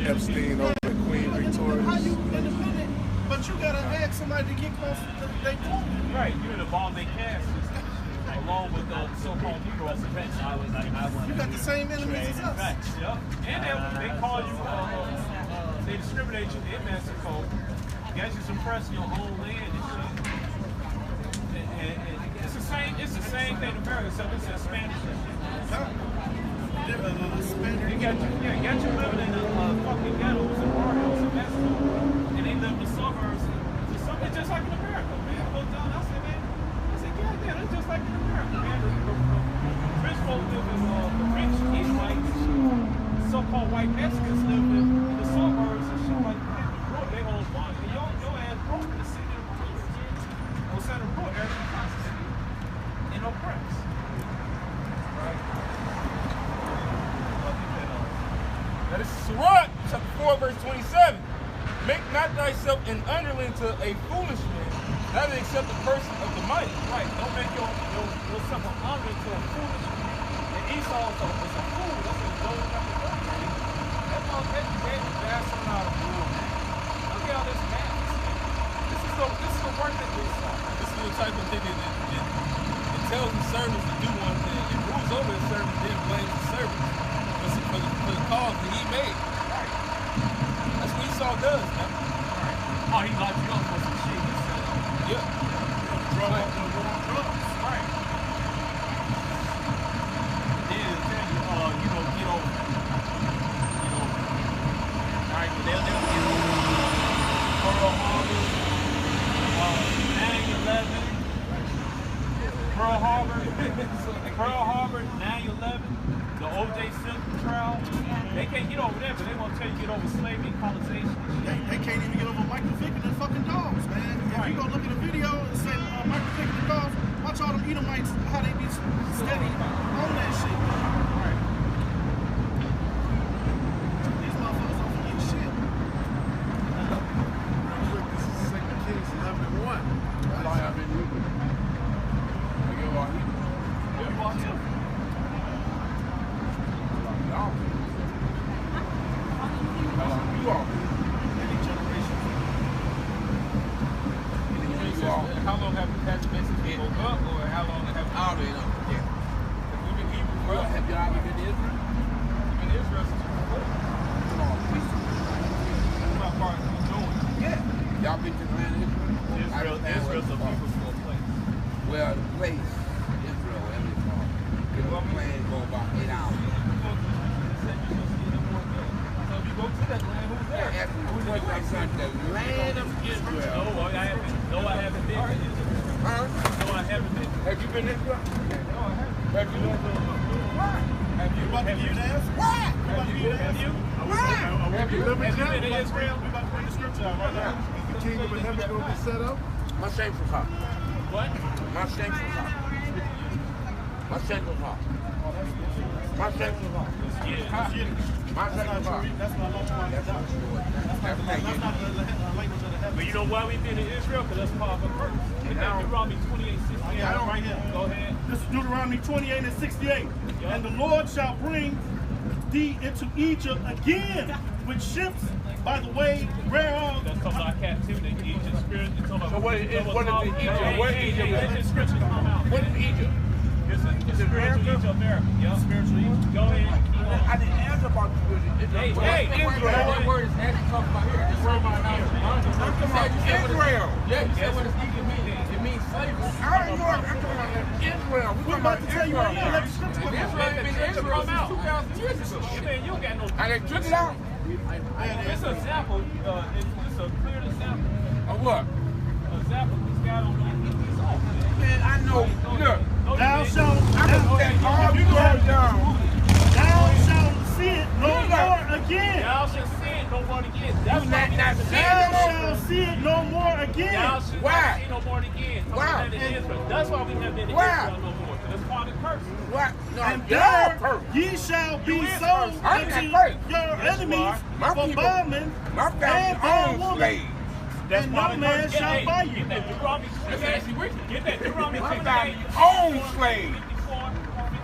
Epstein over at Queen Victoria. How you independent, but you gotta ask somebody to get close to they do. Right, you're in the Bombay caste system, along with the so-called Negroes. You got the same enemies as us. Yep. And they call you, they discriminate you in Mexico, get you suppressing your own land and shit. And it's the same thing in America, except it's in Spanish. They got you living in the fucking ghettos and barrios in Mexico, and they live in the suburbs. It's just like in America, man. I looked down, I said, God damn, it's just like in America, man. The rich folks live in the rich East whites, so-called white Mexicans live in the suburbs and shit like that. They own farms, and your ass broke in the city of Brooklyn. On Center Brook, everything constantly in oppressed. Right? Now this is Sirach, chapter 4, verse 27. Make not thyself an underling to a foolish man, neither accept the person of the mighty. Right, don't make yourself an underling to a foolish man. And Esau was a fool. That's what Job chapter 30. That motherfucker gave his bastard out of rule. Look at all this madness. This is the work that Esau. This is the type of thing that tells the servants to do one thing. It rules over the servants, then blames the servants for the cause that he made. Right. That's what Esau does, man. Right. Oh, he locked you up for some shit. Yeah. Drugs. Right. Then tell you, get over. Right, but they'll get over. Pearl Harbor, 9/11. Pearl Harbor, 9/11. The O.J. Simpson trial. They can't get over there, but they won't tell you get over slavery and colonization. They can't even get over Michael Vick and them fucking dogs, man. If you go look at a video and say Michael Vick and the dogs, watch all them Edomites, how they be steady on that shit. Right. These motherfuckers don't forget shit. This is 2 Kings 11:1. That's all I've been reading. You watch it? You are. Any generation. How long have the message been woke up, or how long have we already up? Yeah. We've been Hebrew for us. Have y'all been in Israel? We've been in Israel since before. That's my part of doing. Yeah. Y'all been to the land of Israel? Israel's a beautiful place. Well, the place, Israel, wherever it's called. If one plane go about 8 hours. Go to that land. Who's there? The land of Israel. No, I haven't been to Israel. Huh? No, I haven't been. Have you been to Israel? No, I haven't. Have you been to Israel? Why? Have you about to give you the answer? Why? Have you? Have you lived Have you been to Israel? We about to bring the scripture out right now. The kingdom of heaven going to be set up? My shameful heart. What? My shameful heart. My shameful heart. My shameful heart. My shameful heart. That's not long time. That's not the language of the heaven. But you know why we've been to Israel? Because that's part of a purpose. And now Deuteronomy 28:68. I got it right here. Go ahead. This is Deuteronomy 28 and 68. And the Lord shall bring thee into Egypt again with ships by the way whereof. That's talking about captivity. Egypt spirit. So what is Egypt? What is Egypt? Let this scripture come out. What is Egypt? This is the spiritual Egypt of America. Yeah. Spiritual Egypt. Go ahead. I didn't answer about the spiritual. Hey, Israel. What word is actually talking about here? This word about here. Israel. Yeah, you said what it's Egypt means. It means slavery. I don't know. I'm talking about Israel. We're about to tell you right now. Let the scripture come out. Israel ain't been Israel since 2,000 years ago. Man, you don't got no. And they took it out. It's an example. It's a clear example. Of what? Example. This guy don't know he's off. Man, I know. Look. Thou shalt All you go down. thou shalt see it no more again. Thou shalt see it no more again. That's You why we not have to see Thou it. shalt see it no more again. Thou shalt Why? not see no more again. Why? That's why we have been in Why? Israel no more. Because it's part of the curse. What? No, And you're there cursed. ye shall be is sold cursed. I'm unto not cursed. your enemies My for people- bondmen, My and family for own woman, slaves. That's and why no the man curse. shall buy you. Get that Deuteronomy 28. Get that Deuteronomy My 28. family own slaves. 54,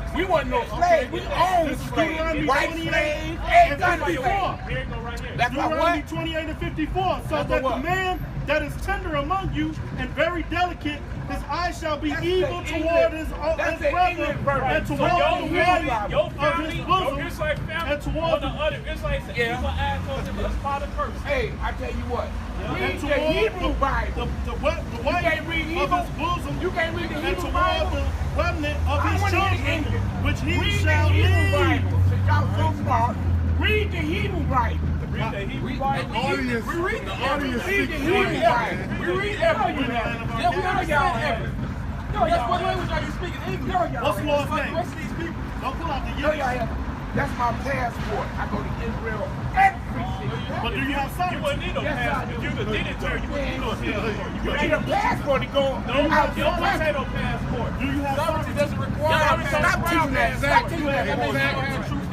56. We wasn't no slaves. We owned slaves. White slaves. Everything. Here it go right here. That's my Deuteronomy what? 28 and 54. So That's that what? the man that is tender among you and very delicate, his eyes shall be That's evil the toward English- his that's the brother, English version. and So toward the your wall family, your of his Israelite bosom, family, and toward on the other Israelites, and Yeah. evil assholes, and that's part of curse. Hey, I tell you what. and Read the toward Hebrew Bible. the wife can't read of Hebrew? his bosom, You can't read the and Hebrew toward Bible? the remnant of I his want to hear children, English. which he Read shall the Hebrew lead. Bible. Since y'all so smart, read the Hebrew Bible. Read the Hebrew We Bible. audience- we read the audience read the speak Hebrew English, Bible. man. We read everything. Yeah, we understand everything. Yo, that's what language are you speaking? English. What's the Lord's Like name? the rest of these people. Don't pull out the Yo, Yiddish. that's my passport. I go to Israel every single But do you have You sovereignty? wouldn't need no Yes, I passport. do. You could need it to you wouldn't need no passport. You need a passport to go No, out you don't say no passport. Do you have Sovereignty sovereignty? doesn't require a Stop passport. teaching that. Stop teaching that. They got two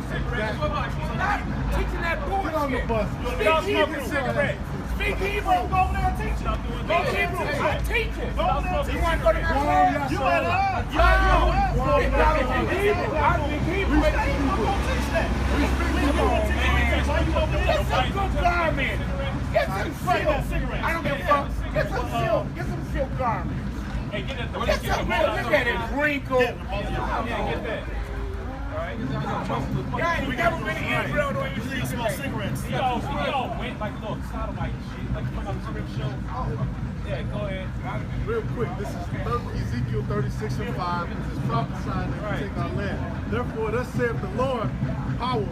cigarettes. Stop teaching that bullshit. Stop Speak Hebrew. smoking cigarettes. Speak Hebrew. Go over there and teach it. Stop doing Speak that. Hebrew. I teach it. Go over there and You teach want to it. go to that class? You better ask. You I better know. ask. It's not in Hebrew. I speak Hebrew. Who's gonna teach that? Come on, man. Why you over Get there? some good garment. Get some silk. I don't give a fuck. Get some silk. Get some silk garment. Hey, get that. Get some real. Look at it. Wrinkle. Yeah, get that. Alright? Yeah, you never been to Israel the way you You see smoke today. cigarettes. Yo, went like little sodomite shit, like from a strip show. Yeah, go ahead. Real quick, this is Ezekiel 36 and 5. This is prophesying that we take our land. Therefore, thus saith the Lord, power.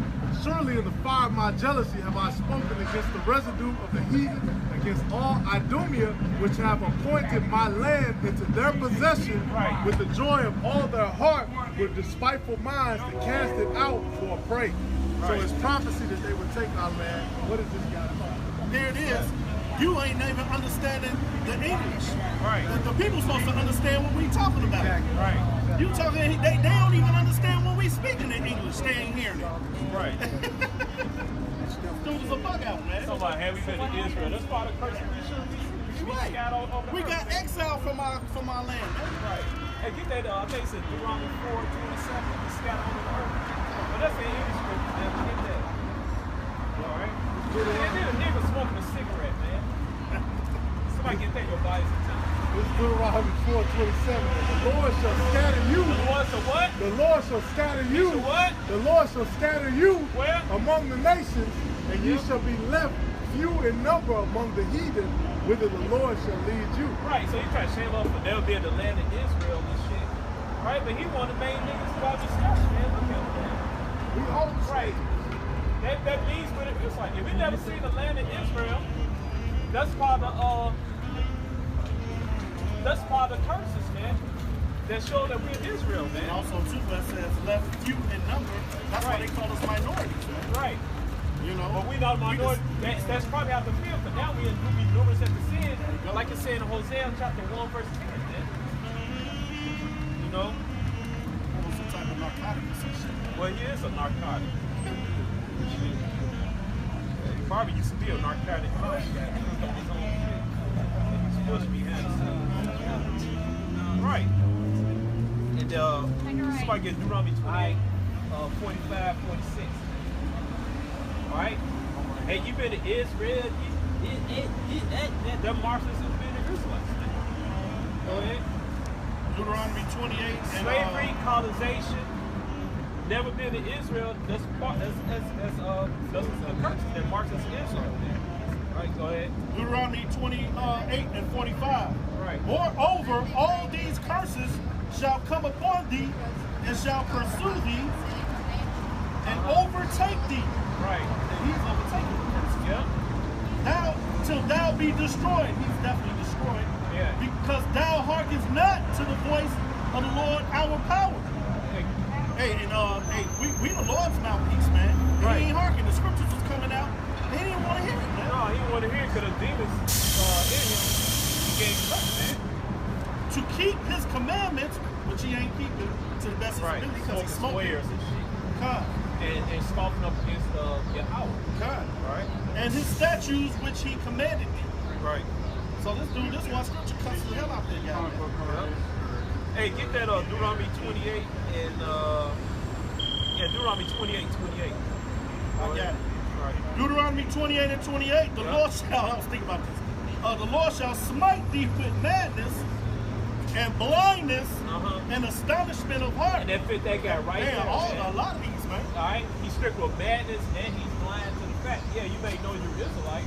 Surely in the fire of my jealousy have I spoken against the residue of the heathen, against all Idumea, which have appointed my land into their possession with the joy of all their heart, with despiteful minds to cast it out for a prey. So it's prophecy that they would take our land. What is this guy talking There it is. You ain't even understanding the English. Right. The people supposed to understand what we talking about. Right. You talking, they don't even understand when we speaking in English. They ain't hearing it. Right. Dude is a bug out, man. So like, have we been to Israel? That's part of cursing. We should be Right. scattered all over the We earth. got exiled from our land, man. Right. Hey, get that, I think it's in Deuteronomy 4:27, we scattered over the earth. Well, that's the English scripture, man. Get that. Alright? And then a nigga smoking a cigarette, man. Somebody get that, your body's attention. This is Deuteronomy 4:27. The Lord shall scatter you. The Lord said what? The Lord shall scatter you. shall what? The Lord shall scatter you Where? among the nations, and you shall be left few in number among the heathen, whither the Lord shall lead you. Right, so he tried to shame up for they'll be in the land of Israel and shit. Right, but he wanted main niggas about discussion, man. Look at him, man. We hold Right. That leads with it. It's like if we never seen the land of Israel, that's part of the curses, man. That show that we're Israel, And man. also, too, that says left few in number. That's why they call us minorities, man. Right. You know? But we not minority. That's probably out the field, but now we numerous at the sin, like it said in Hosea chapter 1, verse 10, man. You know? Or some type of narcotic or some shit. Well, he is a narcotic. Shit. He probably used to be a narcotic. He's supposed to be right. And somebody get Deuteronomy 28, 45, 46. Alright? Hey, you been to Israel? Them Marxists has been to Israelites. Go ahead. Deuteronomy 28 and Slavery, colonization, never been to Israel. That's a curse that marks us Israel. Right, go ahead. Deuteronomy 28 and 45. Right. Moreover, all these curses shall come upon thee, and shall pursue thee, and overtake thee. Right. And he's overtaken the curses. Yeah. Now, till thou be destroyed. He's definitely destroyed. Yeah. Because thou hearkenest not to the voice of the Lord our power. Hey, Hey, and we the Lord's mouthpiece, man. And Right. he ain't hearkened. The scriptures was coming out. They didn't want to hear it, man. no, he didn't want to hear it because the demons in him. He gave him up, man. To keep his commandments, which he ain't keeping to the best of his Right. ability because he's smoking. Squares and shit. God. And scoffing up against Yahweh. God. Right? And his statutes which he commanded me. Right. So this dude, this one scripture cusses the hell out of that guy, man. Hey, get that Deuteronomy 28 and Deuteronomy 28:28. I got it. Right. Deuteronomy 28 and 28. The Lord shall, I was thinking about this. The Lord shall smite thee with madness and blindness and astonishment of heart. And that fit that guy right Man, there. a lot of these, man. All right, he's strict with madness and he's blind to the fact. Yeah, you may know you're Israelite,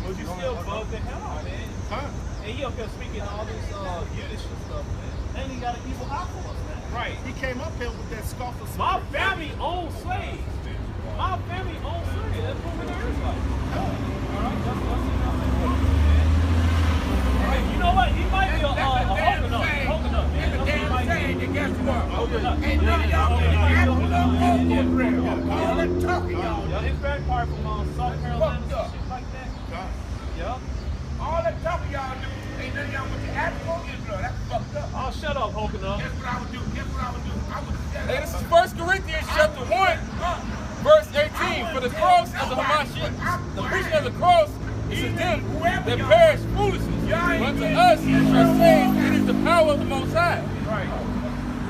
but you still above the hell, man. Huh? And he up here speaking all this Yiddish and stuff, man. And he got an evil eye for us, man. Right. He came up here with that scoffer. My family owns slaves. My family owns slaves. That's what we're Israelite. All right, that's Hey, you know what? He might be a Hoganut. Hoganut, man. That's what he might be. Guess what? Hoganut. Ain't none of y'all can Israel. All that talking, y'all. Yeah, his back part from South Carolina and shit like that. Yeah. All that talking y'all do, ain't none of y'all went to actual Israel. That's fucked up. Oh, shut up, Hoganut. Guess what I would do? Guess what I would do? I would shut Hey, up. this is 1 Corinthians chapter 1, verse 18. For the cross of the Hamashiach, the preaching of the cross is to them that perish foolishness. But unto us which are saved, it is the power of the Most High. Right.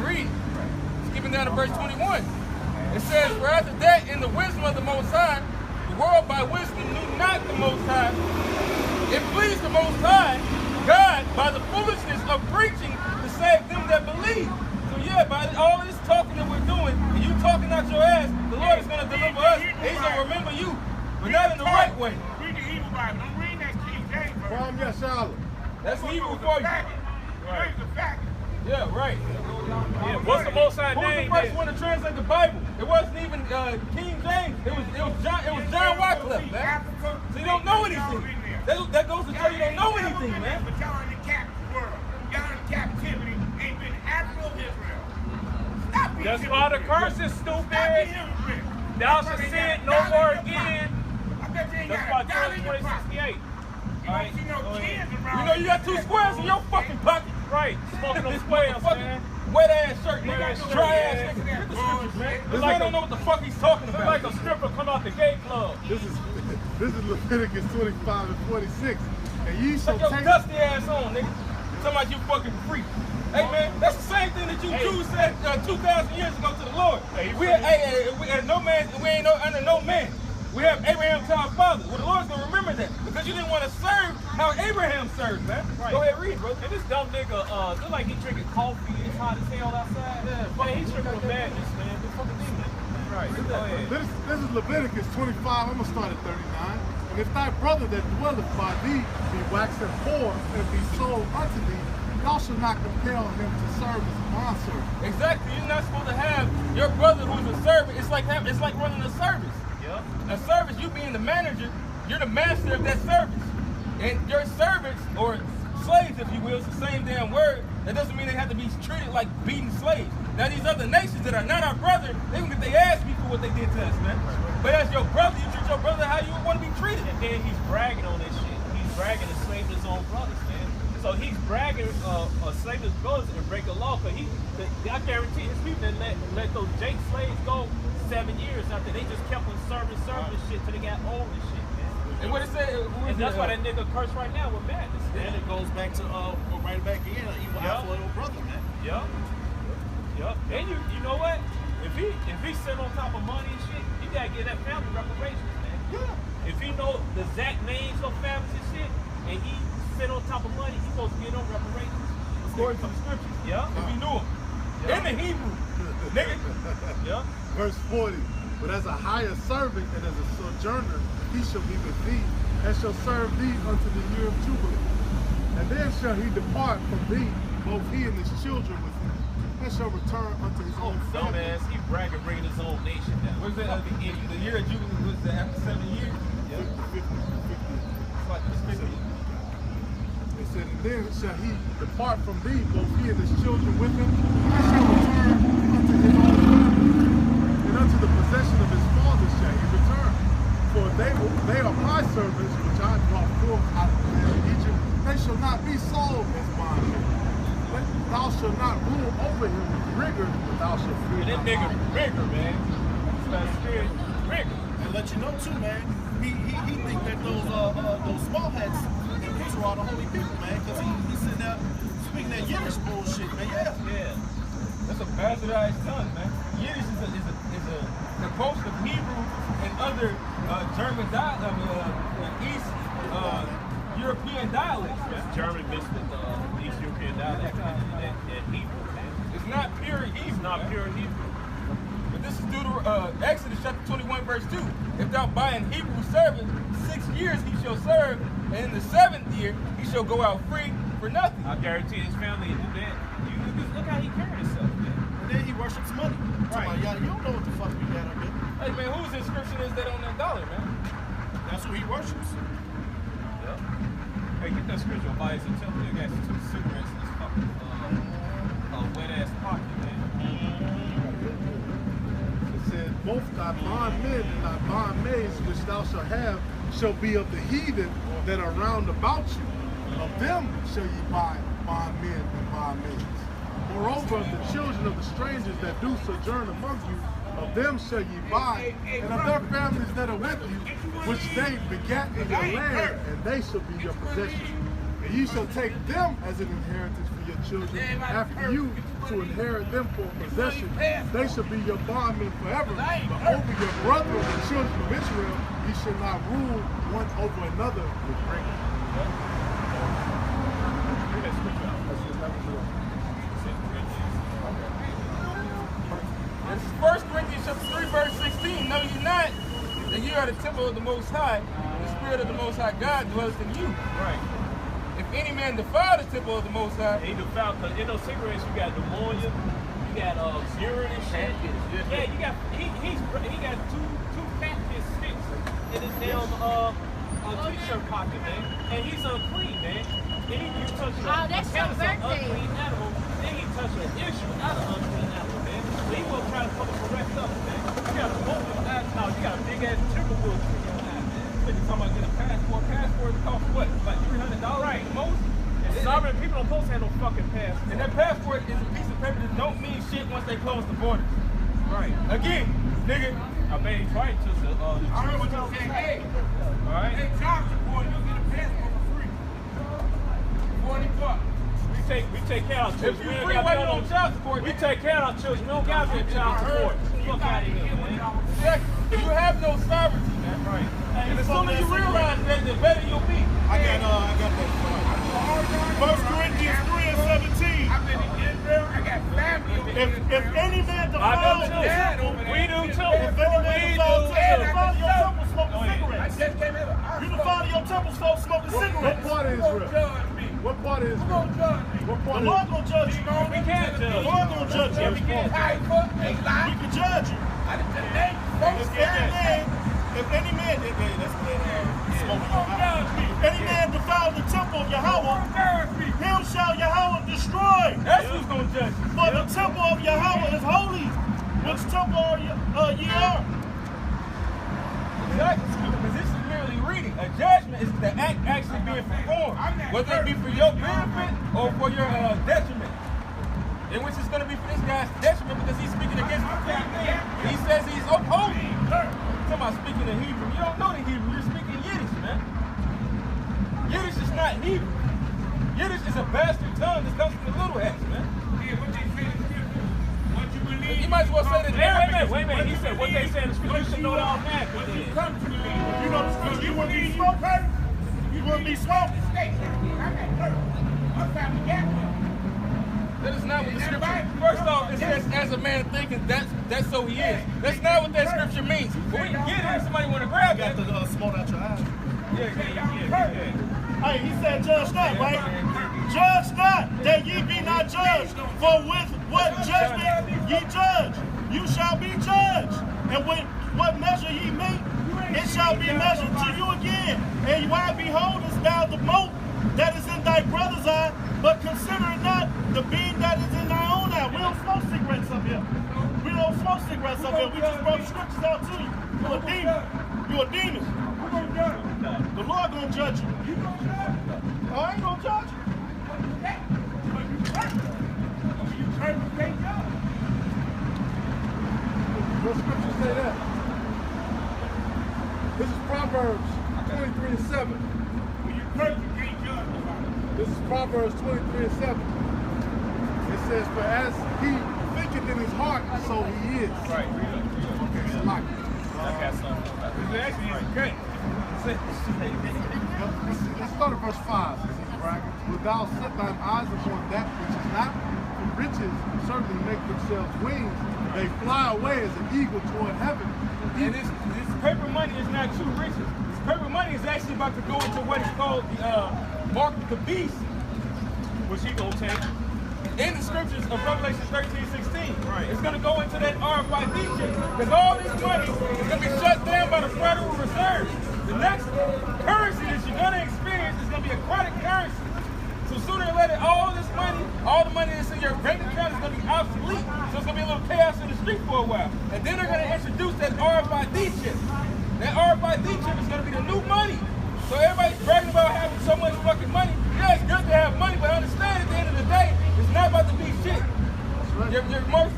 Read. Skipping down to verse 21. It says, for after that, in the wisdom of the Most High, the world by wisdom knew not the Most High. It pleased the Most High, God, by the foolishness of preaching, to save them that believe. So yeah, by all this talking that we're doing, and you talking out your ass, the Lord is going to deliver us, and He's going to remember you, but not in the right way. Read the Hebrew Bible. Don't read that King James version. Kwame Yashala. That's evil for you. Right. The fact. Yeah, right. Yeah, what's the Most High Who was name? the first one to translate the Bible? It wasn't even King James. It was John Wycliffe, man. Africa. So you don't know anything. That goes to show you don't know anything, man. But y'all in the captive world. Y'all in captivity. Ain't been actual Israel. Stop being That's why the curse is stupid. Thou shalt sin no more again. I bet you ain't That's got why a dollar in John your pocket. 20:68. You don't see no kids around. You know you got 2 squares in your fucking pocket. Right, smoking them squares, man. Wet ass shirt, Wet nigga. ass shirt, Dry yeah. ass nigga. Get the scriptures, man. This like man don't know what the fuck he's talking Look about. like a stripper come out the gay club. This is Leviticus 25 and 46. And ye shall Take your take dusty ass on, nigga. Talking about you fucking freak. Hey man, that's the same thing that you Jews said 2,000 years ago to the Lord. We ain't under no man. We have Abraham to our father. Well, the Lord's gonna remember that because you didn't want to serve how Abraham served, man. Right. Go ahead, read, bro. And this dumb nigga, look like he drinking coffee. It's hot as hell outside. Yeah, Man, he's drinking with madness, man. This fucking demon. Right. Go ahead. This is Leviticus 25. I'm gonna start at 39. And if thy brother that dwelleth by thee be waxen poor and be sold unto thee, thou shalt not compel him to serve as a bondservant. Exactly. You're not supposed to have your brother who's a servant. It's like running a service. Yeah. A service, you being the manager, you're the master of that service. And your servants, or slaves if you will, it's the same damn word. That doesn't mean they have to be treated like beaten slaves. Now these other nations that are not our brother, they can get their ass beat for what they did to us, man. But as your brother, you treat your brother how you would want to be treated. And then he's bragging on this shit. He's bragging and slaving his own brothers, man. So he's bragging, slaving his brothers and breaking the law. Cause I guarantee his people didn't let those Jake slaves go 7 years after they just kept on serving shit till they got old and shit, man. And what it said, And that's why that nigga cursed right now with madness, man. And it goes back to right back in, evil eye for little brother, man. Yup. Yup. And you know what? If he sit on top of money and shit, you gotta give that family reparations, man. Yeah. If he know the exact names of families and shit, and he sit on top of money, he's supposed to get on reparations. according to the scriptures. Yeah. If you knew them. In the Hebrew. Nigga. Yeah. Verse 40. But as a hired servant and as a sojourner, he shall be with thee, and shall serve thee unto the year of Jubilee. And then shall he depart from thee, both he and his children with him, and shall return unto his own family. Dumbass, he bragging bringing his own nation down. What is that? The year of Jubilee was after 7 years? Yeah. 50. It's like the 50. It said, and then shall he depart from thee, both he and his children with him, and shall return unto his own family. And unto the possession of his fathers shall he return. For they are my servants, which I brought forth out of the land of Egypt. They shall not be sold as bondmen. Thou shalt not rule over him with rigor, but thou shalt fear And that thy nigga God. rigor, man. It's that spirit rigor. And let you know too, man. He think that those small hats in his to all the holy people, man, because he's sitting there speaking that Yiddish bullshit, man. Yeah. That's a bastardized tongue, man. Yiddish is a composed of Hebrew and other German East European dialects, man. German mixed with East European dialect and Hebrew, man. It's not pure Hebrew. It's not pure Hebrew. But this is due to Exodus chapter 21, verse 2. If thou buy an Hebrew servant, 6 years he shall serve, and in the 7th year he shall go out free for nothing. I guarantee his family will do that. Look how he carried himself, man. And then he worships money. Right. Y'all, you don't know what the fuck we got up here. Hey man, whose inscription is that on that dollar, man? That's who he worships. Yeah. Hey, get that scripture by his temple. They got 2 cigarettes in his fucking wet ass pocket, man. It said, both thy bondmen and thy bondmaids which thou shalt have shall be of the heathen that are round about you. Of them shall ye buy bondmen and bondmaids. Moreover, of the children of the strangers that do sojourn among you, of them shall ye buy, and of their families that are with you, which they begat in your land, and they shall be your possession. And ye shall take them as an inheritance for your children after you, to inherit them for possession. They shall be your bondmen forever. But over your brethren, the children of Israel, ye shall not rule one over another with rank. This is 1 Corinthians chapter 3, verse 16. Know ye not that you are the temple of the Most High, and the Spirit of the Most High God dwelleth in you. Right. If any man defile the temple of the Most High, He defiled, because in those cigarettes you got pneumonia, you got urine and shit. Yeah, you got he got two fat piss sticks in his damn t-shirt pocket, man. And he's unclean, man. Then you touch that's your birthday. unclean animal, then he touch an issue, not an unclean animal, man. So he won't try to come and correct us, man. You got a moment now, you got a big ass timber wood tree on that, man. you talking about getting a passport. Passports cost what? Like $300 Right. at most? Sovereign people don't supposed to have no fucking passport. And that passport is a piece of paper that don't mean shit once they close the borders. Right. Again, nigga. I made it right to the I heard what you said. Hey, all right. hey, child support, you'll get a passport for free. $40. We take care of our If children. you We ain't free got while you no on child support, We take care of our children. We don't got no child support. Fuck out of here, man. you have no sovereignty, man. Right. And as soon as you realize that, the better you'll be. I got that. 1 Corinthians 3 and 17. I've been in Israel. I got family over there. If any man I defiles know the too. temple, We do too. if any man defiles your temple, smoking Go ahead. I cigarettes. just came in. You defile your temple, folks smoking What cigarettes. part of Who gonna Israel? judge me? What part of Who Israel? gonna judge me? What The part of Lord gonna judge you. We can't The judge Lord you. gonna judge Yeah, we you. can't. I fuck, they We lie. can judge you. I didn't just name folks. If any man, that's Who gonna judge me? if any man defile the temple of Who Yahweh, gonna judge me? him shall Yahweh destroy. That's who's gonna judge you. For the temple of Yahweh is holy. Which temple are ye are? Exactly. Because this is merely reading. A judgment is the act actually being performed, whether it be for your benefit or for your detriment. In which it's going to be for this guy's detriment because he's speaking against the fact. He says he's holy. Talking about speaking in Hebrew. You don't know the Hebrew. You're speaking Yiddish, man. Yiddish is not Hebrew. Yiddish is a bastard tongue that comes from the little hats, man. Yeah, what they say in the scripture, what you believe. You might as well say that. Wait a minute. He said what they say in the scripture. You should know it all back. What you come to believe. You know the scripture. You wouldn't be smoking. You wouldn't be smoking. I got hurt. My family got me. That is not what the scripture. First off, it says, "As a man thinketh, that's so he is." That's not what that scripture means. But we can get it if somebody want to grab Got that. the smoke out your eyes. Yeah. Hey, he said, judge not, right? Judge not, that ye be not judged. For with what judgment ye judge, you shall be judged. And with what measure ye make, it shall be measured to you again. And why beholdest thou the mote that is in thy brother's eye, but consider it not the beam that is in thy own eye? We don't smoke cigarettes up here. We don't smoke cigarettes up here. We just brought the scriptures out to you. You a demon. You a demon. Who gonna judge me? The Lord gonna judge you. You gonna judge me? I ain't gonna judge you. When you hurt, when you hurt, you can't judge. What scripture say that? This is Proverbs 23:7. When you hurt, you can't judge. This is Proverbs 23:7. It says, for as he thinketh in his heart, so he is. Right, read it. Okay, so like, I got something. It's actually great. let's start at verse 5. Right? Wilt thou set thine eyes upon that which is not? For riches certainly make themselves wings. They fly away as an eagle toward heaven. And this paper money is not true riches. This paper money is actually about to go into what is called the mark of the beast, which he gonna take. In the scriptures of Revelation 13:16, right. It's gonna go into that RFID chip because all this money is gonna be shut down by the Federal Reserve. The next currency that you're gonna experience is gonna be a credit currency. So sooner or later, all this money, all the money that's in your bank account is gonna be obsolete. So it's gonna be a little chaos in the street for a while. And then they're gonna introduce that RFID chip. That RFID chip is gonna be the new money. So everybody's bragging about having so much fucking money. Yeah, it's good to have money, but understand at the end of the day, it's not about to be shit. Right.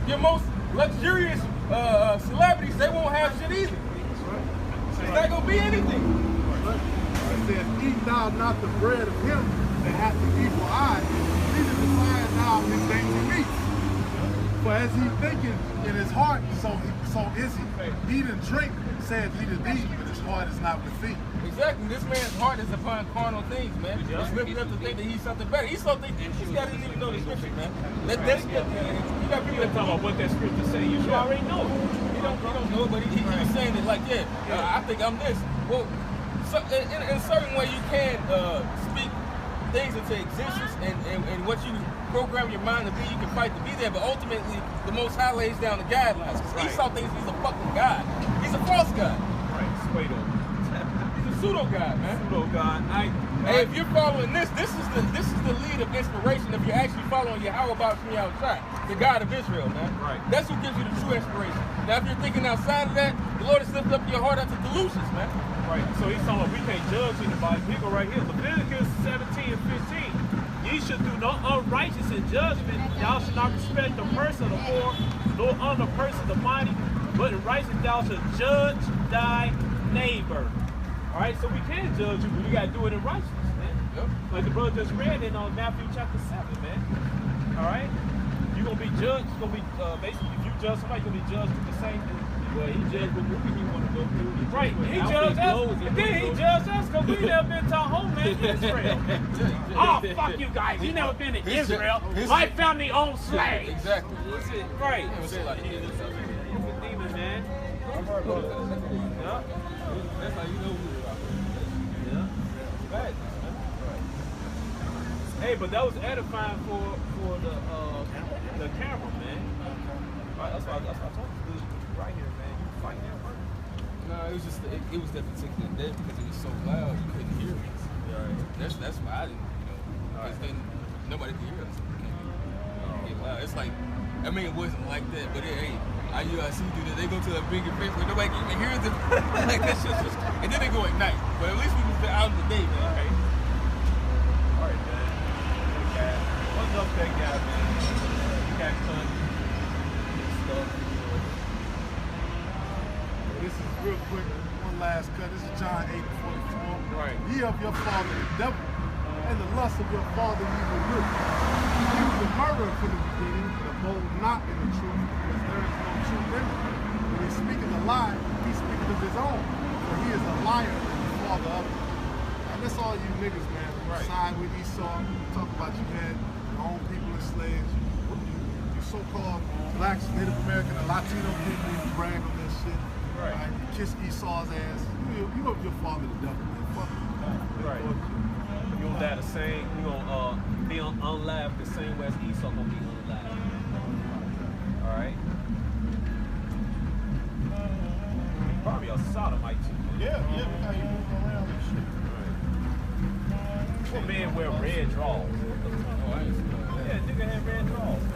Your most luxurious celebrities, they won't have shit either. Right. It's not gonna be anything. It says, eat thou not the bread of him that hath the evil eye, neither desire thou his dainty meat. For as he thinketh in his heart, so is he. Eat and drink, saith he to thee, but his heart is not with thee. Exactly. This man's heart is upon carnal things, man. He's lifted up to think that he's something better. He's something. This guy didn't even know the scripture, man. That's you got people that talk about what that scripture say. You should already know it. You don't know it, but he was saying it like, yeah, I think I'm this. Well, so, in a certain way, you can speak things into existence, and what you program your mind to be, you can fight to be there. But ultimately, the Most High lays down the guidelines. Right. Esau thinks he's a fucking god. He's a false god. Right. Pseudo. He's a pseudo god, man. Pseudo god. Hey, if you're following this is the lead of inspiration. If you're actually following Yahweh Ba'ashim Yahushua, the God of Israel, man. Right. That's what gives you the true inspiration. Now, if you're thinking outside of that, the Lord has lifted up your heart out to delusions, man. Right. So he's talking about we can't judge anybody. We go right here. Leviticus 17 and 15. Ye should do no unrighteous in judgment. Thou shalt not respect the person of the poor, nor honor the person of the mighty, but in righteousness thou shalt judge thy neighbor. All right, so we can judge you, but we got to do it in righteousness, man. Yep. Like the brother just read in Matthew chapter 7, man. All right? You're going to be judged. You're going to be, basically, if you judge somebody, you're going to be judged with the same thing. Well, he judged what movie he want to go through. Right, he judged us. And then he judged us because we never been to a homeland Israel. Oh, fuck you guys. You never been to Israel. My family owns slaves. Exactly. Right. He's a demon, man. Yeah. That's how you know who we are. Yeah. Right. Hey, but that was edifying for the camera, man. Right, that's why I told you right here, man. You fight that first. No, it was just it was that particular day because it was so loud you couldn't hear me. Right. That's why I didn't, because then nobody could hear us. Get loud. It's like, I mean, it wasn't like that, but hey, IUIC do that. They go to a bigger place where nobody can even hear them. Like that shit's just, and then they go at night. But at least we was out in the day, man. Okay. All right, man. Okay. What's up, that guy, man? You got fun stuff. This is real quick. One last cut. This is John 8:44. Right. Ye of your father the devil, and the lust of your father ye will do. He was a murderer from the beginning, but abode not in the truth, because there is no truth in him. When he speaketh a lie, he speaketh of his own, for he is a liar and the father of it. And that's all you niggas, man. Right. Side with Esau, talk about you had your own people as slaves. You so-called blacks, Native American, and Latino people, you brag on this shit. Right. You kiss Esau's ass. You of your father the devil, man. Fuck him. Right. You gonna die the same, you gonna be unalive the same way as Esau gonna be unalive. Alright? Probably a sodomite too. Yeah, how you move around and shit. What man wear red drawers? Yeah, nigga had red drawers. He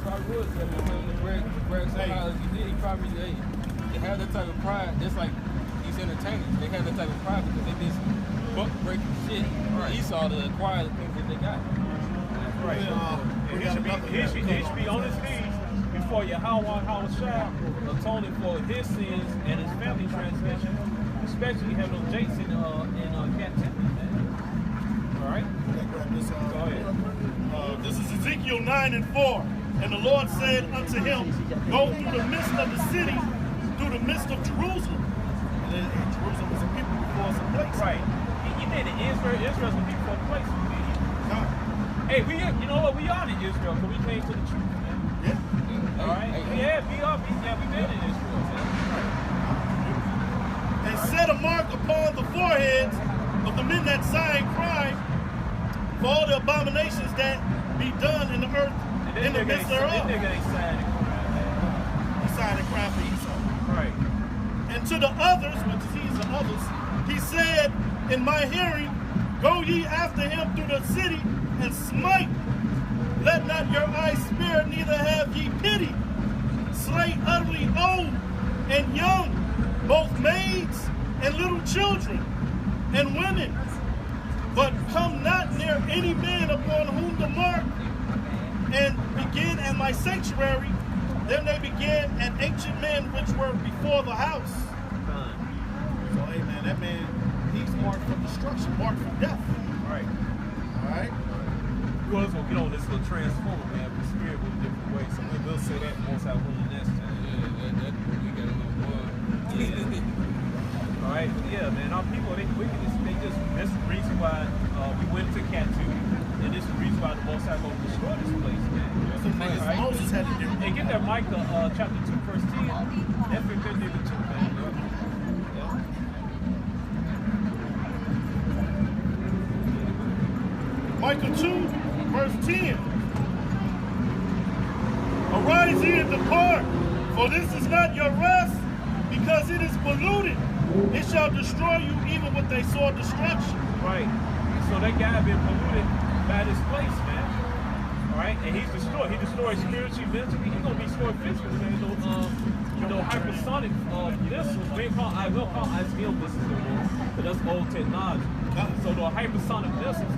probably would say, man, the Greg somehow as he did, he probably they have that type of pride, just like these entertainers. They have that type of pride because they did some buck breaking shit for Esau to acquire the things that they got. Right. He should be on his knees before Yahweh Hawashah, atoning for his sins and his family transgression, especially having those Jason in captivity, man. All right. Go ahead. This is Ezekiel 9:4. And the Lord said unto him, go through the midst of the city, through the midst of Jerusalem. And then Jerusalem was a people before some place. Right. You made it Israel. Israel's a people for a place. God. Hey, you know what? We are in Israel because we came to the truth, man. Yeah. All right. Yeah, we been in Israel, man. And set a mark upon the foreheads of the men that sigh and cry for all the abominations that be done in the earth in the midst thereof. This nigga ain't signing crap, He signed and cried for Esau. Right. And to the others, which is these and others, he said in my hearing, go ye after him through the city and smite. Let not your eyes spare, neither have ye pity. Slay utterly old and young, both maids and little children and women. But come not near any man upon whom the mark and begin at my sanctuary. Then they began at ancient men which were before the house. So, hey man, that man, he's marked for destruction, marked for death. Right. All right. We always gonna get on this little transformer, man, but spirit with a different way. So we'll say that most I will next time. Yeah, we got a little fun. Yeah. All right, but yeah, man, our people, they wickedness, that's the reason why we went to captivity, and this is the reason why the Most High gonna destroy this place, man. Right. Moses had to do. And get that Micah chapter 2, verse 10. That fit good nigga too, man. Yeah. Micah 2, verse 10. Arise ye and depart, for this is not your rest, because it is polluted. It shall destroy you even with a sore destruction. Right. So that guy been polluted by this place, man. Alright? And he's destroyed. He destroyed spiritually, mentally. He's gonna be destroyed physically, man. Hypersonic missiles. I will call ICBM missiles anymore, but that's old technology. So the hypersonic missiles,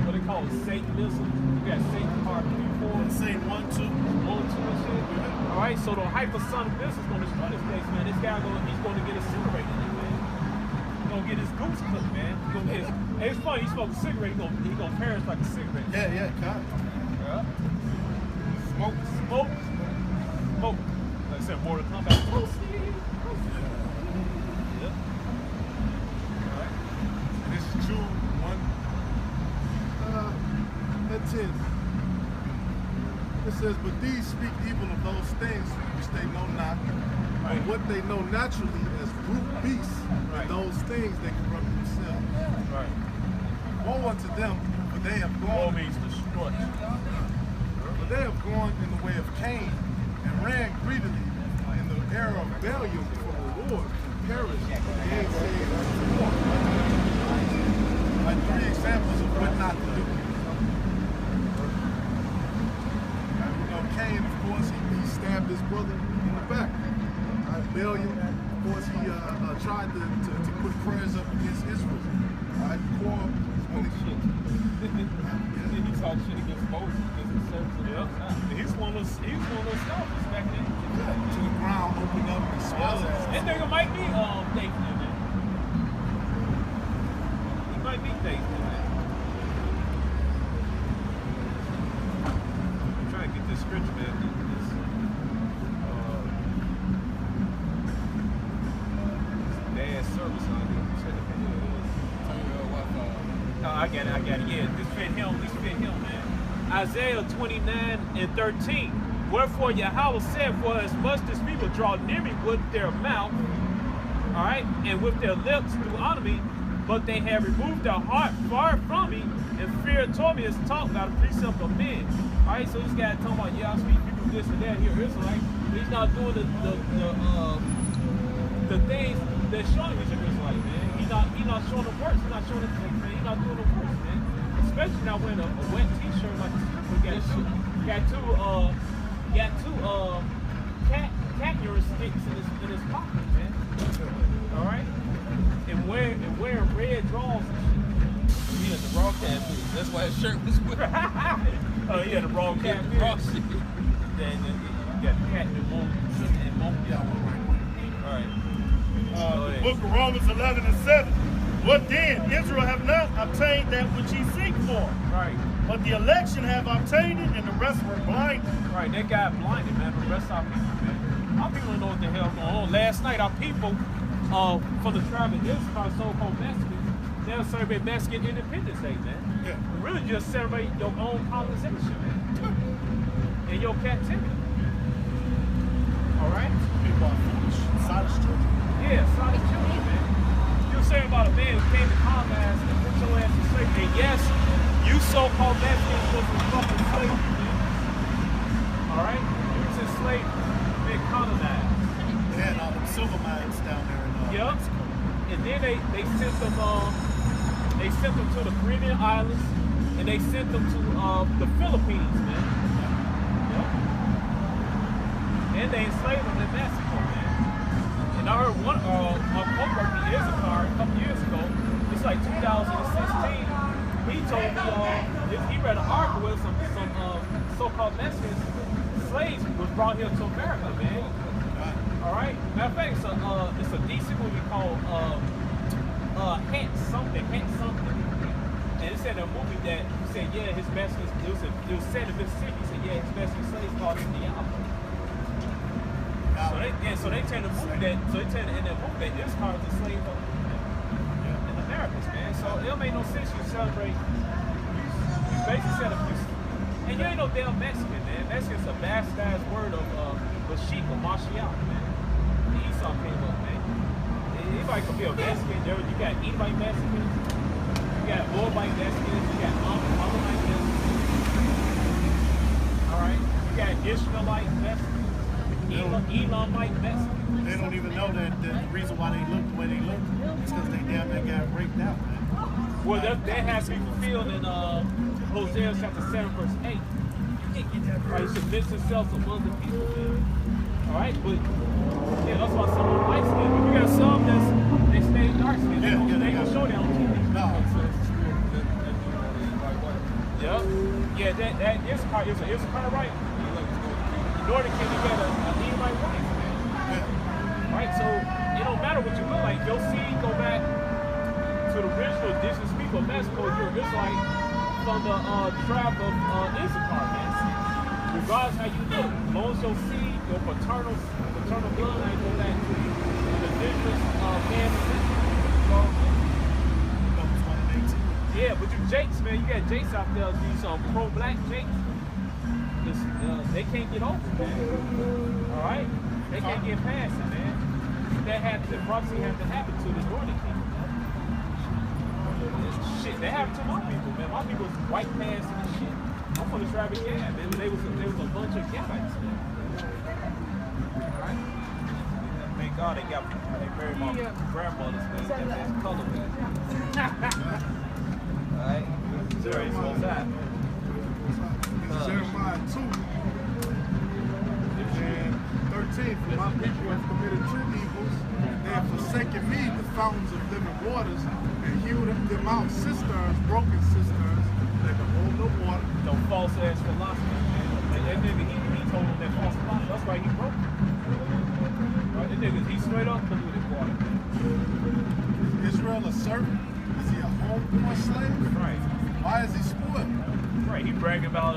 what they call Satan missiles. You got Satan Part 3, 4. Satan 1, 2. 1, 2 and shit. Alright, so the hypersonic missiles gonna destroy this place, man. This guy he's gonna get incinerated, man. He's gonna get his goose cooked, man. He's gonna get hey, it's funny, he smoked a cigarette, he gonna perish like a cigarette. Yeah, God. Yeah. Smoke. Like I said, Mortal Kombat. Yep. Alright. This is Jude 1 and 10. It says, but these speak evil of those things which they know not, or what they know naturally as brute beasts, and those things they corrupt themselves. Right. Woe unto them, for they have All gone. means destruction. For they have gone in the way of Cain, and ran greedily in the era of rebellion before the Lord, and perished. They ain't saved before. Like 3 examples of what not to do. Cain, of course, he stabbed his brother in the back. Rebellion, of course, he tried to put prayers up against Israel. Korah, when He talked shit against Moses, against the servants of the Most High. He's one of those scalpers back then. to the ground, opened up and swallowed it. That nigga might be Nathan in there. He might be Nathan in there. I'm trying to get this scripture, man. This service on here. I got it. Yeah, this fit him, man. Isaiah 29:13. Wherefore Yahweh said, for as much as people draw near me with their mouth, all right, and with their lips do honor me, but they have removed their heart far from me, and fear toward me is taught by the precept of men. All right, so this guy talking about, yeah, I speak people this and that here, Israelite. He's not doing the things that showing he's an Israelite, man. He's not showing the works. He's not showing the things, man. He's not doing the works, man. Especially not wearing a wet t-shirt like this. Got two cat urine sticks in his pocket, man. All right, and wearing red drawers and shit. He had the raw cat boots. That's why his shirt was wet. Oh, he had the raw cat beard. Raw shit. Then you got cat and monkey. All right. The book of Romans 11:7. What then? Israel have not obtained that which he seek for. Right. But the election have obtained it, and the rest were blinded. Right, they got blinded, man. The rest of our people, man. Our people don't know what the hell going on. Last night, our people from the tribe of Issachar, so-called Mexicans, they were celebrating Mexican Independence Day, man. Yeah. Really just celebrate your own colonization, man. And your captivity. All right? People are foolish. Silence children. Yeah, solid children, man. You're saying about a man who came to colonize and put your ass to slavery. And yes, you so-called Mexicans was a fucking slavery, man. All right? You was enslaved, been colonized. They had all them silver mines down there in Yep. Mexico. And then they sent them to the Caribbean islands, and they sent them to the Philippines, man. Yep. And they enslaved them in Mexico, man. And I heard one my co-worker Issachar a couple years ago, it's like 2016. He told me he read an article with some so-called Mexican slaves was brought here to America, man. All right. Matter of fact, it's a DC movie called Hant Something. And it said in a movie that he said, yeah, his Mexicans, it was said in Mississippi, he said, yeah, his Mexican slaves called Indiana. So they tell the movie that, in that movie that this car is a slave in the Americas, man. So it don't make no sense you celebrate, you basically celebrate, and you ain't no damn Mexican, man. Mexican's a bastardized word of Mexico, Martial, man. The Esau came up, man. Anybody can be a Mexican. You got Edomite Mexicans, you got Moabite Mexicans, you got Amalekite Mexicans. All right, you got Ishmaelite Mexicans, Elamite Mexicans. They don't even know that the reason why they look the way they look is because they damn near got raped out, man. Well, that has to be fulfilled in Hosea chapter 7, verse 8. Right, he submits himself among the people, man. All right, but yeah, that's why some are light skin. But you got some they stay dark skin. They gonna show that on TV. No. Yep. Yeah, that is car right. In order to you got a Edomite wife, man. Yeah. Right, so it don't matter what you look like. Your seed go back to the original indigenous people of Mexico. You're Israelite from the tribe of Issachar, man. Regardless how you look, as long as your seed, your paternal bloodline go back to the indigenous man. Yeah, but you Jakes, man, you got Jakes out there, these pro-black Jakes. They can't get over it, man. All right? They can't get past it, man. That prophecy had to happen to the Northern Kingdom. Shit, that happened to my people, man. My people was white pants and shit. I'm from the tribe of Gad, man. There was a bunch of Gadites, man. All right? Thank God they buried my grandmothers, man. That's color, man. All right? Jerry's what's that? Jeremiah 2 and 13. For my people have committed two evils. They have forsaken me, the fountains of living waters, and hewed them out cisterns, broken cisterns, that can hold no water. No false ass philosophy, man. That nigga, he told him that false philosophy. That's why he broke it. Right? That nigga, he straight up polluted water. Is Israel a servant? Is he a homeborn slave? Right. Why is he spoiled? Right, he bragging about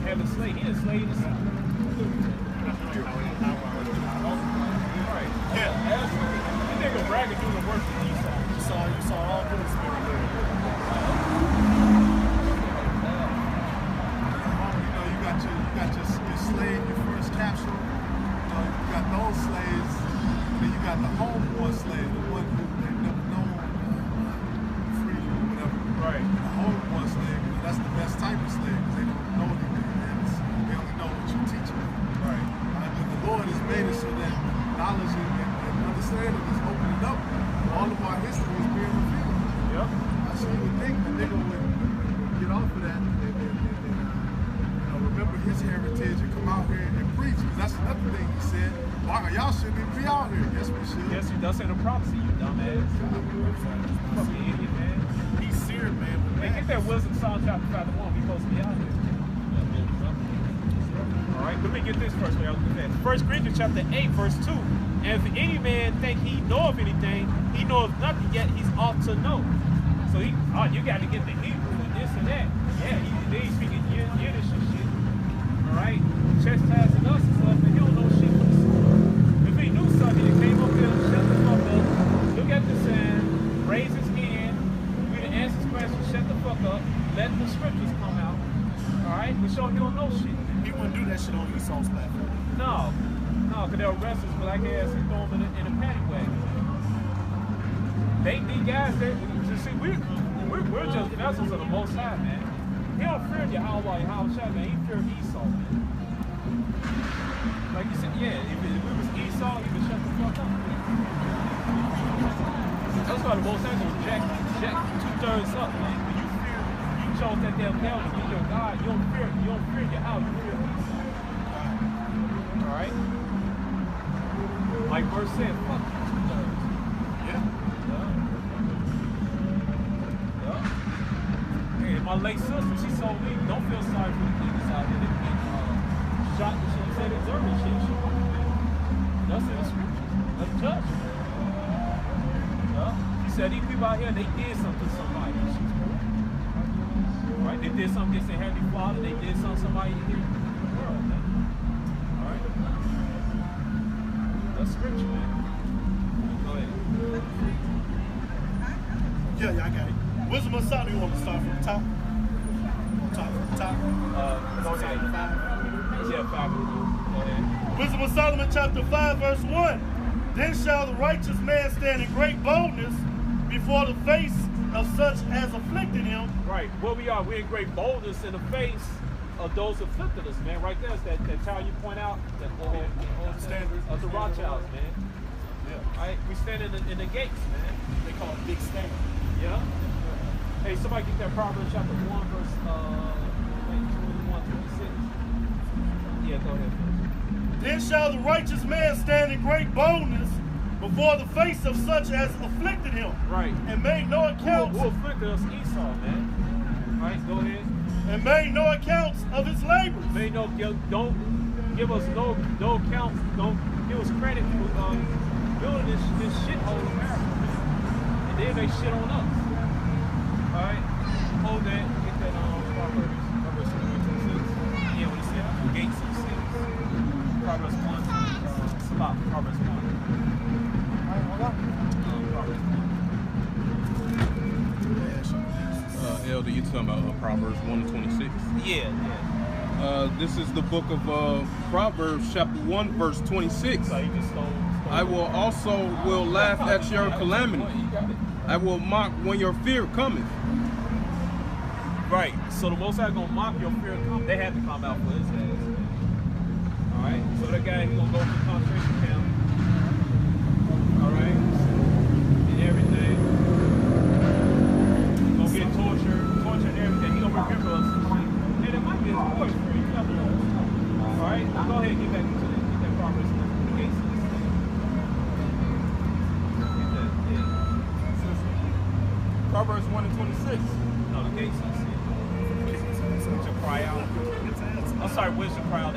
having slaves. He didn't slave his son. Right. Yeah. That nigga bragging doing the work that he saw. You saw all good spirit there. You got your slave, your first capsule. You got those slaves, and then you got the homeborn slave, the one who they never known freedom or whatever. Right. The homeborn slave, that's the best type of slave because they don't know anything. They only know what you teach them. Right. But the Lord has made it so that knowledge and understanding is opening up. All of our history is being revealed. Yep. So you would think the nigga would get off of that and remember his heritage and come out here and preach. Because that's another thing he said. Y'all shouldn't be out here. Yes, we should. Yes, you does in the prophecy, you dumbass. Fucking idiot, man. He's seared, man. Hey, get that Wisdom Psalm chapter 5 to 1. We supposed to be out here. All right, let me get this first. Where I look at that. 1 Corinthians chapter 8, verse 2. And if any man think he knoweth anything, he knows nothing yet, he's ought to know. So you got to get the Hebrew and this and that. Yeah, they speaking Yiddish and shit. All right, chastising us and stuff, and he don't know shit. If he knew something, he came up there, shut the fuck up, look at the sand, raise his hand, we done answer his question, shut the fuck up, let the scriptures come out. All right, we show he don't know shit. He wouldn't do that shit on Esau's platform. No, because they'll arrest us black ass and throw them in a paddy wagon. These guys, you see, we're just vessels of the Most High, man. He don't fear Yahweh, Yahweh, man. He fear Esau, man. Like you said, yeah, if it was Esau, he would shut the fuck up. That's why the Most High gonna jack 2/3 up, man. You chose that damn hell to be your God. You don't fear Yahweh, you fear Esau. All right? Like verse said, fuck 2/3. Yeah. Hey, my late sister, she told me, don't feel sorry for the niggas out here that get shot and shit. She said they deserve this shit. That's in the scriptures. That's judgment. She said these people out here, they did something to somebody. Right? They did something against their Heavenly Father. They did something to somebody here in the world, man. All right? That's scripture, man. Go ahead. Yeah, I got it. Wisdom of Solomon, you want to start from the top? Top from the top? Go ahead. 5. Yeah, 5. Go ahead. Wisdom of Solomon, chapter 5, verse 1. Then shall the righteous man stand in great boldness before the face of such as afflicted him. Right. Where we are, we're in great boldness in the face of those afflicted us, man. Right there is that child you point out, that standard of the Rothschilds, man. Yeah. Right? We stand in the gates, man. They call it big stand. Yeah. Hey, somebody get that Proverbs chapter 1, verse 21, 26. Yeah, go ahead. Then shall the righteous man stand in great boldness before the face of such as afflicted him. Right. And made no accounts. Who afflicted us? Esau, man. Right, go ahead. And made no accounts of his labors. Don't give us no accounts. Don't give us credit for building this shithole in America. And then they shit on us. Alright? Hold that. Get that Proverbs 26. Yeah, when he said the gates of cities. Proverbs 1. Stop. Proverbs 1. Alright, hold on. Proverbs 1. Elder, you talking about Proverbs 1:26? Yeah. This is the book of Proverbs, chapter 1, verse 26. So you just stole I will laugh at your calamity. I will mock when your fear cometh. Right. So the Most High gonna mock your fear come. They had to come out for his ass. All right. So that guy, he gonna go to the concentration camp. All right. And everything. Gonna get tortured and everything. He gonna remember us. And it might be his voice for each other. All right. Go ahead and get back into that. Get that progress. The gates of the city. Get that. Yeah. Proverbs 1:26. No, the gates of the city. Wisdom cry out. I'm sorry, wisdom cry out.